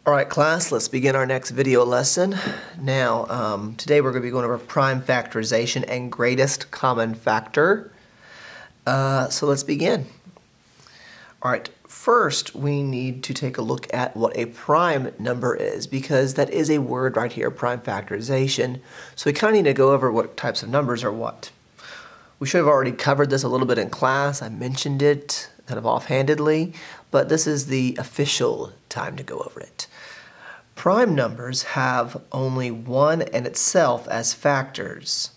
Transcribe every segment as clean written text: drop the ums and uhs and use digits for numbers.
Alright class, let's begin our next video lesson. Now, today we're going to be going over prime factorization and greatest common factor. So let's begin. Alright, first we need to take a look at what a prime number is, because that is a word right here, prime factorization. So we kind of need to go over what types of numbers are what. We should have already covered this a little bit in class. I mentioned it kind of offhandedly, but this is the official time to go over it. Prime numbers have only one and itself as factors.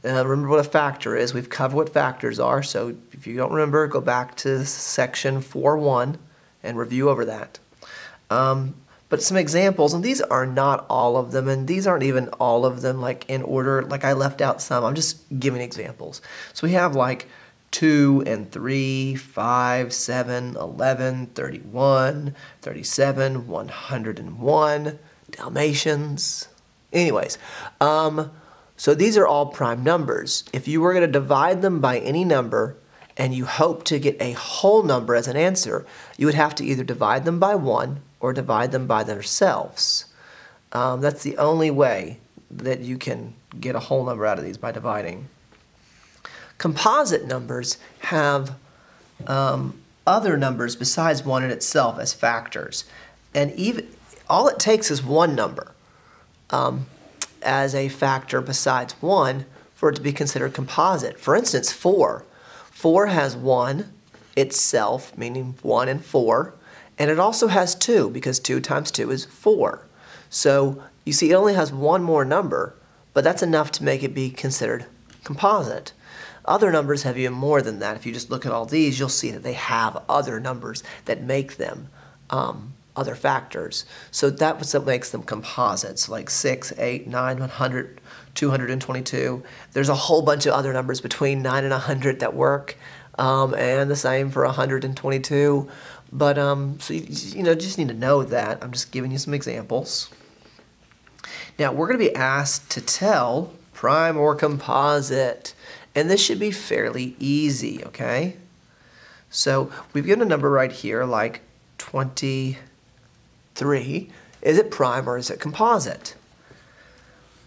Remember what a factor is. We've covered what factors are, so if you don't remember, go back to section 4.1 and review over that. But some examples, and these are not all of them, and these aren't even all of them like in order, like I left out some. I'm just giving examples. So we have like 2 and 3, 5, 7, 11, 31, 37, 101, Dalmatians. Anyways, so these are all prime numbers. If you were going to divide them by any number and you hope to get a whole number as an answer, you would have to either divide them by 1 or divide them by themselves. That's the only way that you can get a whole number out of these, by dividing. Composite numbers have other numbers besides 1 in itself as factors. And even all it takes is one number as a factor besides 1 for it to be considered composite. For instance, 4. 4 has 1 itself, meaning 1 and 4. And it also has 2, because 2 times 2 is 4. So you see it only has one more number, but that's enough to make it be considered composite. Other numbers have even more than that. If you just look at all these, you'll see that they have other numbers that make them other factors. So that's what makes them composites, like 6, 8, 9, 100, 222. There's a whole bunch of other numbers between 9 and 100 that work, and the same for 122. But so you just need to know that. I'm just giving you some examples. Now we're going to be asked to tell prime or composite. And this should be fairly easy, okay? So we've given a number right here, like 23. Is it prime or is it composite?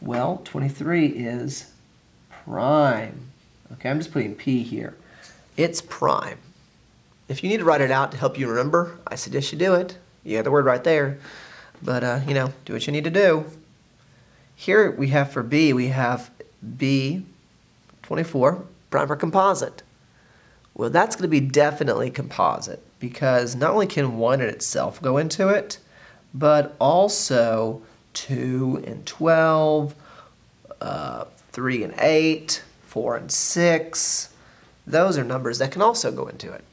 Well, 23 is prime. Okay, I'm just putting P here. It's prime. If you need to write it out to help you remember, I suggest you do it. You have the word right there. But, do what you need to do. Here we have for B, we have B, 24, prime or composite. Well, that's going to be definitely composite, because not only can 1 in itself go into it, but also 2 and 12, 3 and 8, 4 and 6. Those are numbers that can also go into it.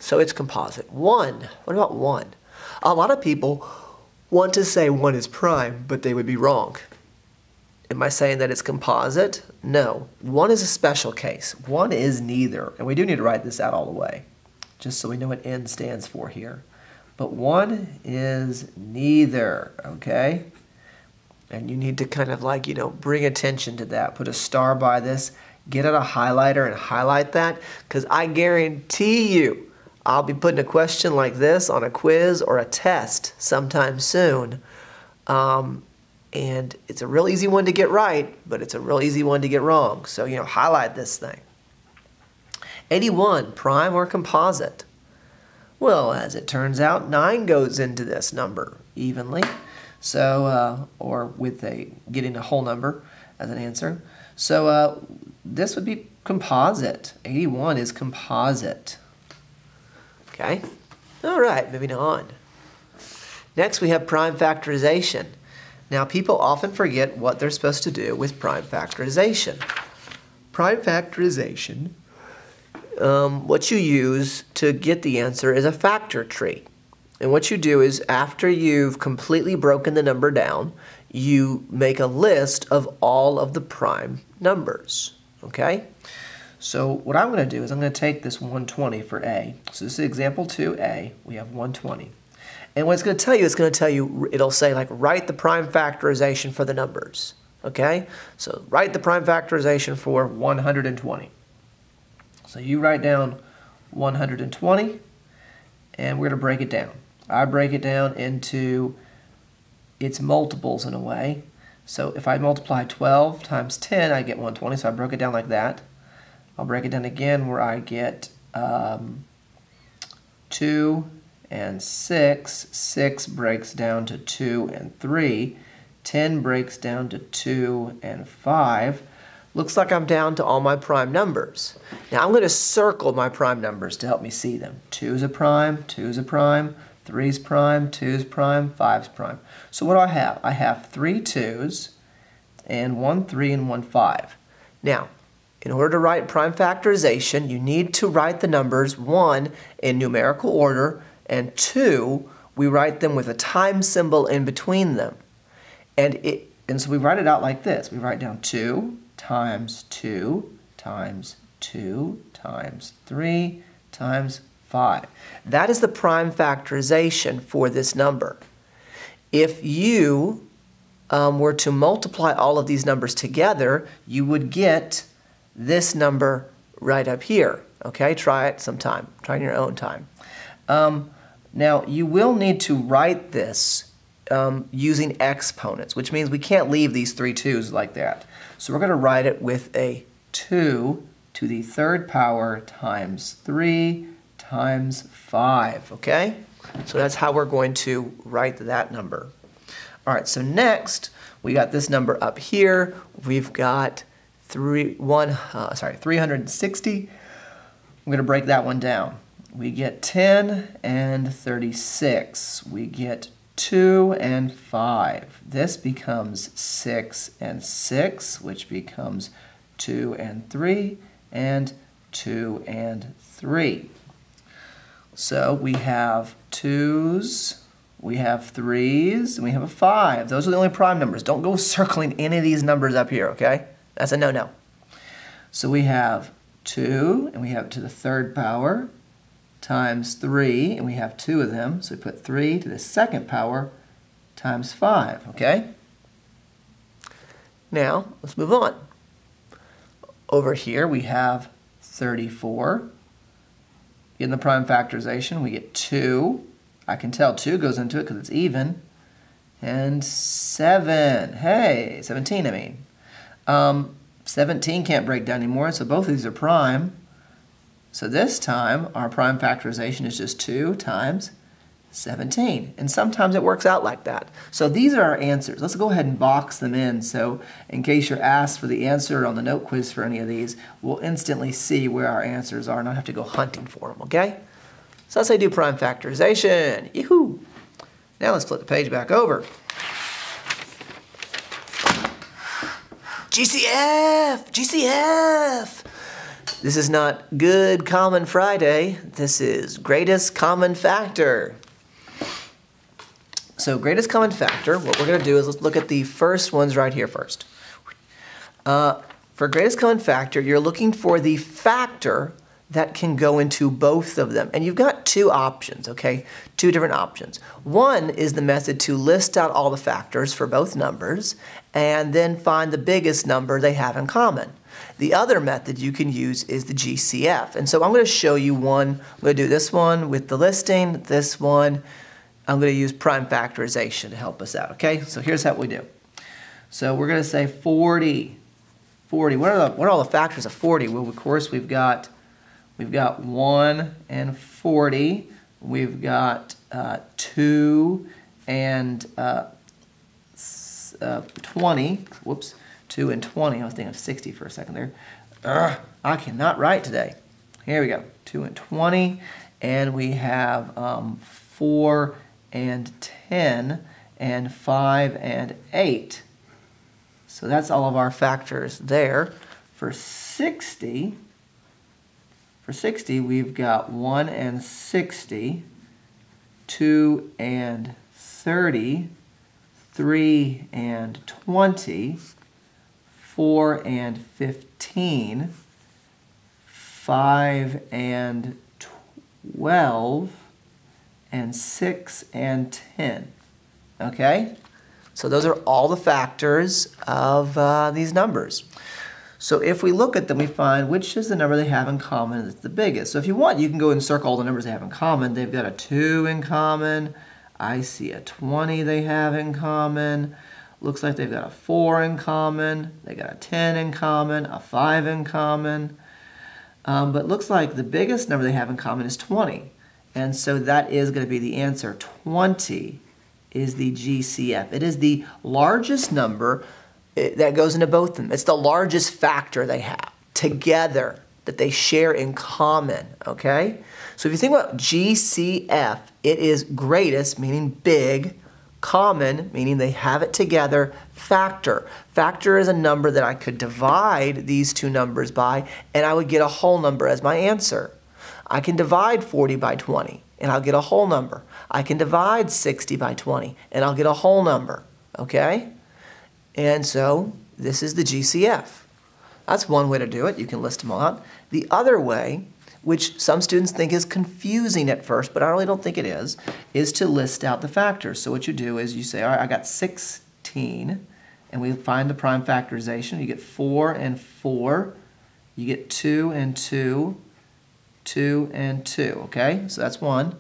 So it's composite. 1, what about 1? A lot of people want to say 1 is prime, but they would be wrong. Am I saying that it's composite? No. 1 is a special case. 1 is neither. And we do need to write this out all the way, just so we know what N stands for here. But 1 is neither, okay? And you need to kind of like, bring attention to that. Put a star by this. Get out a highlighter and highlight that, because I guarantee you I'll be putting a question like this on a quiz or a test sometime soon. And it's a real easy one to get right, but it's a real easy one to get wrong. So, highlight this thing. 81, prime or composite? Well, as it turns out, 9 goes into this number evenly. So, or with getting a whole number as an answer. So, this would be composite. 81 is composite. Okay? All right, moving on. Next, we have prime factorization. Now, people often forget what they're supposed to do with prime factorization. Prime factorization, what you use to get the answer is a factor tree. And what you do is, after you've completely broken the number down, you make a list of all of the prime numbers, okay? So what I'm going to do is I'm going to take this 120 for A. So this is example 2A. We have 120. And what it's going to tell you, it'll say like, write the prime factorization for the numbers, okay? So write the prime factorization for 120. So you write down 120, and we're going to break it down. I break it down into its multiples in a way. So if I multiply 12 times 10, I get 120, so I broke it down like that. I'll break it down again where I get 2 and 6. 6 breaks down to 2 and 3. 10 breaks down to 2 and 5. Looks like I'm down to all my prime numbers. Now I'm going to circle my prime numbers to help me see them. 2 is a prime, 2 is a prime, 3 is prime, 2 is prime, 5 is prime. So what do I have? I have 3 2's and 1 3 and 1 5. Now, in order to write prime factorization, you need to write the numbers 1 in numerical order and 2, we write them with a time symbol in between them. And so we write it out like this. We write down 2 times 2 times 2 times 3 times 5. That is the prime factorization for this number. If you were to multiply all of these numbers together, you would get this number right up here. Okay, try it sometime. Try it in your own time. Now, you will need to write this using exponents, which means we can't leave these 3 2's like that. So we're going to write it with a 2 to the third power times 3 times 5, okay? So that's how we're going to write that number. All right, so next, we got this number up here. We've got 360. I'm going to break that one down. We get 10 and 36. We get 2 and 5. This becomes 6 and 6, which becomes 2 and 3, and 2 and 3. So we have 2's, we have 3's, and we have a 5. Those are the only prime numbers. Don't go circling any of these numbers up here, okay? That's a no-no. So we have 2, and we have it to the third power, times 3, and we have 2 of them, so we put 3 to the second power times 5, okay? Now, let's move on. Over here, we have 34. In the prime factorization, we get 2. I can tell 2 goes into it because it's even. And 7. Hey, 17, I mean. 17 can't break down anymore, so both of these are prime. So this time, our prime factorization is just 2 times 17. And sometimes it works out like that. So these are our answers. Let's go ahead and box them in. So in case you're asked for the answer on the note quiz for any of these, we'll instantly see where our answers are and not have to go hunting for them, okay? So let's say do prime factorization. Yoo-hoo! Now let's flip the page back over. GCF! GCF! This is not Good Common Friday. This is Greatest Common Factor. So greatest common factor, what we're going to do is let's look at the first ones right here first. For greatest common factor, you're looking for the factor that can go into both of them. And you've got 2 options, okay? 2 different options. One is the method to list out all the factors for both numbers and then find the biggest number they have in common. The other method you can use is the GCF. And so I'm going to show you one. I'm going to do this one with the listing, this one. I'm going to use prime factorization to help us out, okay? So here's how we do. So we're going to say 40. 40. What are all the factors of 40? Well, of course, we've got 1 and 40. We've got 2 and 20. Whoops. 2 and 20. I was thinking of 60 for a second there. I cannot write today. Here we go. 2 and 20. And we have 4 and 10 and 5 and 8. So that's all of our factors there. For 60, we've got 1 and 60, 2 and 30, 3 and 20, 4 and 15, 5 and 12, and 6 and 10. Okay? So those are all the factors of these numbers. So if we look at them, we find which is the number they have in common that's the biggest. So if you want, you can go and circle all the numbers they have in common. They've got a 2 in common. I see a 20 they have in common. Looks like they've got a 4 in common. They got a 10 in common, a 5 in common. But it looks like the biggest number they have in common is 20. And so that is going to be the answer. 20 is the GCF. It is the largest number that goes into both of them. It's the largest factor they have together that they share in common, okay? So if you think about GCF, it is greatest, meaning big, common, meaning they have it together, factor. Factor is a number that I could divide these two numbers by, and I would get a whole number as my answer. I can divide 40 by 20, and I'll get a whole number. I can divide 60 by 20, and I'll get a whole number, okay? And so this is the GCF. That's one way to do it. You can list them all out. The other way, which some students think is confusing at first, but I really don't think it is to list out the factors. So what you do is you say, all right, I got 16, and we find the prime factorization. You get 4 and 4. You get 2 and 2, 2 and 2, okay? So that's one.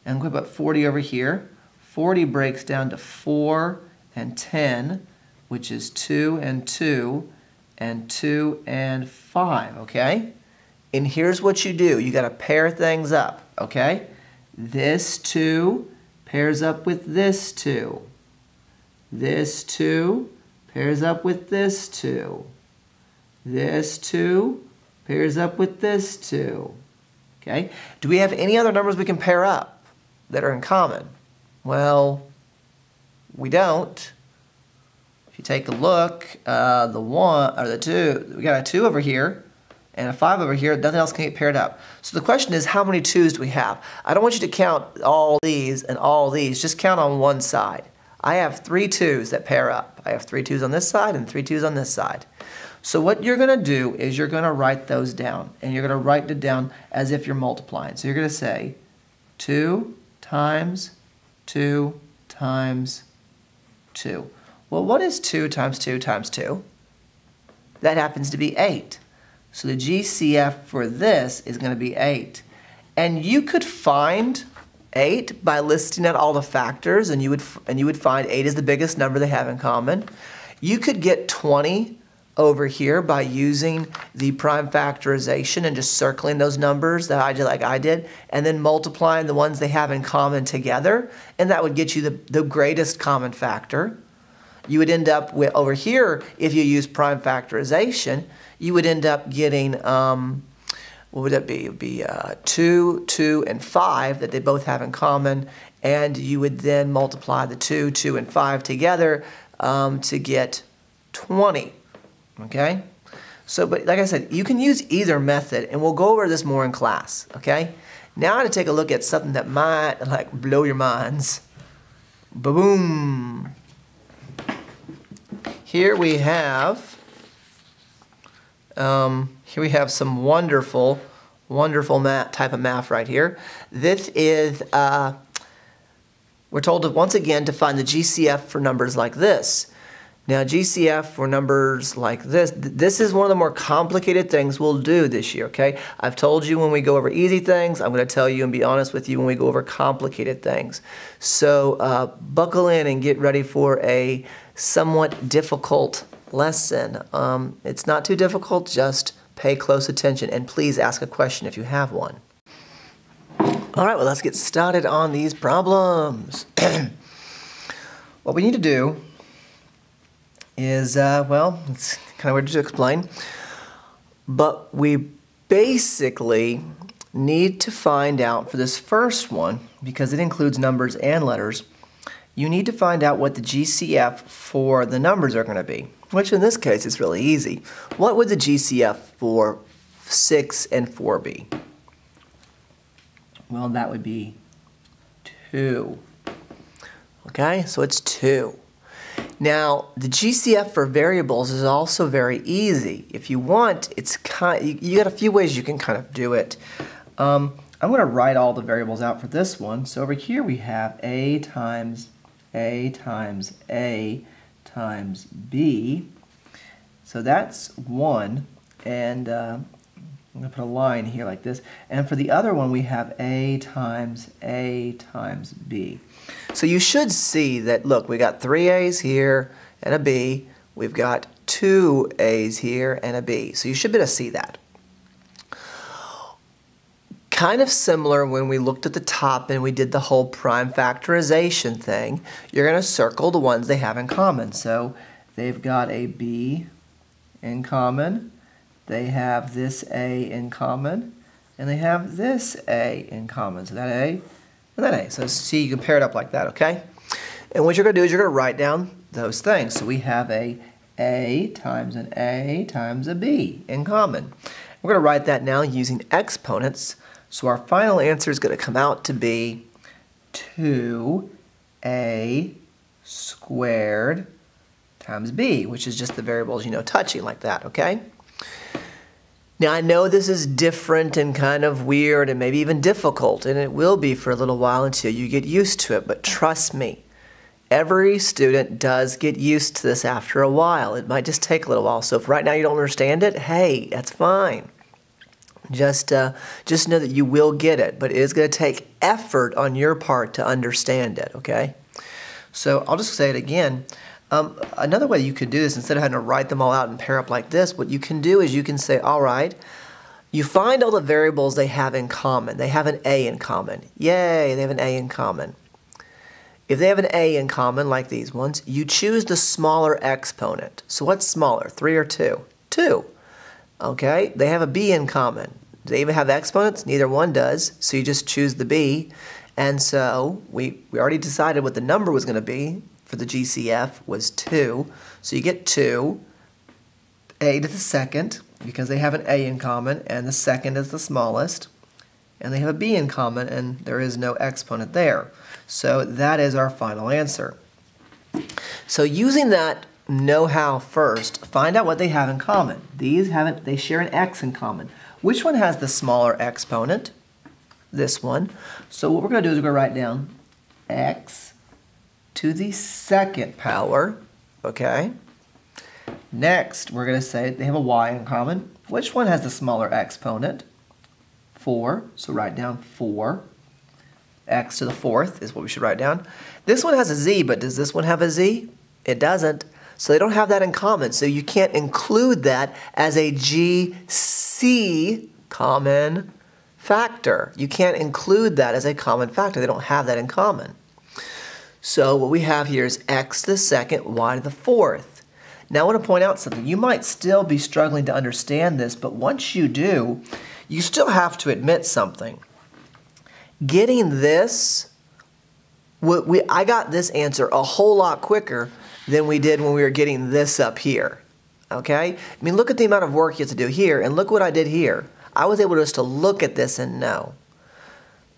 And we put 40 over here. 40 breaks down to 4 and 10, which is 2 and 2, and 2 and 5, okay? And here's what you do. You got to pair things up, okay? This 2 pairs up with this 2. This 2 pairs up with this 2. This 2 pairs up with this 2. Okay? Do we have any other numbers we can pair up that are in common? Well, we don't. If you take a look, the 1 or the 2, we got a 2 over here and a 5 over here. Nothing else can get paired up. So the question is, how many 2's do we have? I don't want you to count all these and all these. Just count on one side. I have 3 2's that pair up. I have 3 2's on this side and 3 2's on this side. So what you're going to do is you're going to write those down, and you're going to write it down as if you're multiplying. So you're going to say 2 times 2 times 2. Well, what is 2 times 2 times 2? That happens to be 8. So the GCF for this is going to be 8. And you could find 8 by listing out all the factors, and you would find 8 is the biggest number they have in common. You could get 20 over here by using the prime factorization and just circling those numbers that I did like I did, and then multiplying the ones they have in common together, and that would get you the greatest common factor. You would end up with, over here, if you use prime factorization, you would end up getting, what would that be? It would be 2, 2, and 5 that they both have in common, and you would then multiply the 2, 2, and 5 together to get 20. Okay? So, but like I said, you can use either method, and we'll go over this more in class, okay? Now I'm going to take a look at something that might, like, blow your minds. Ba-boom! Here we have some wonderful type of math right here. This is, we're told to, once again, to find the GCF for numbers like this. Now, GCF for numbers like this, this is one of the more complicated things we'll do this year, okay? I've told you when we go over easy things, I'm going to tell you and be honest with you when we go over complicated things. So buckle in and get ready for a somewhat difficult lesson. It's not too difficult, just pay close attention, and please ask a question if you have one. All right, well, let's get started on these problems. What we need to do is, well, it's kind of weird to explain, but we basically need to find out for this first one, because it includes numbers and letters, you need to find out what the GCF for the numbers are going to be, which in this case is really easy. What would the GCF for 6 and 4 be? Well, that would be 2. Okay, so it's 2. Now, the GCF for variables is also very easy. If you want, it's you got a few ways you can kind of do it. I'm going to write all the variables out for this one. So over here we have A times A times A times B. So that's 1, and I'm going to put a line here like this. And for the other one, we have A times B. So you should see that, look, we got 3 A's here and a B. We've got 2 A's here and a B. So you should be able to see that. Kind of similar when we looked at the top and we did the whole prime factorization thing. You're going to circle the ones they have in common. So they've got a B in common, they have this A in common, and they have this A in common. So that A and that A. So see, you can pair it up like that, okay? And what you're going to do is you're going to write down those things. So we have a times an A times a B in common. We're going to write that now using exponents. So our final answer is going to come out to be 2A squared times B, which is just the variables, you know, touching like that, okay? Now I know this is different and kind of weird and maybe even difficult, and it will be for a little while until you get used to it, but trust me, every student does get used to this after a while. It might just take a little while. So if right now you don't understand it, hey, that's fine. Just know that you will get it, but it is going to take effort on your part to understand it, okay? So I'll just say it again. Another way you could do this, instead of having to write them all out and pair up like this, what you can do is you can say, all right, you find all the variables they have in common. They have an A in common. Yay, they have an A in common. If they have an A in common, like these ones, you choose the smaller exponent. So what's smaller, 3 or 2? 2. Okay, they have a B in common. Do they even have exponents? Neither one does, so you just choose the B. And so we already decided what the number was going to be for the GCF was 2. So you get 2, A to the second, because they have an A in common, and the second is the smallest. And they have a B in common, and there is no exponent there. So that is our final answer. So using that know-how first, find out what they have in common. They share an X in common. Which one has the smaller exponent? This one. So what we're going to do is we're going to write down X to the second power, okay? Next, we're going to say they have a Y in common. Which one has the smaller exponent? 4, so write down 4. X to the 4th is what we should write down. This one has a Z, but does this one have a Z? It doesn't. So they don't have that in common, so you can't include that as a GC common factor. You can't include that as a common factor. They don't have that in common. So what we have here is X to the second, Y to the 4th. Now I want to point out something. You might still be struggling to understand this, but once you do, you still have to admit something. Getting this, I got this answer a whole lot quicker than we did when we were getting this up here, okay? I mean, look at the amount of work you have to do here, and look what I did here. I was able just to look at this and know.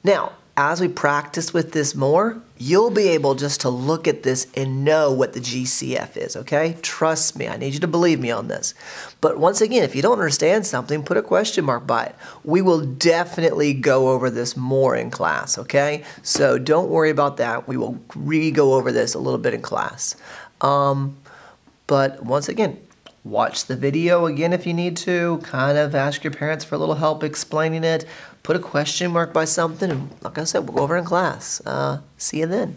Now, as we practice with this more, you'll be able just to look at this and know what the GCF is, okay? Trust me, I need you to believe me on this. But once again, if you don't understand something, put a question mark by it. We will definitely go over this more in class, okay? So don't worry about that. We will re-go over this a little bit in class. But once again, watch the video again if you need to. Kind of ask your parents for a little help explaining it. Put a question mark by something, and like I said, we'll go over in class. See you then.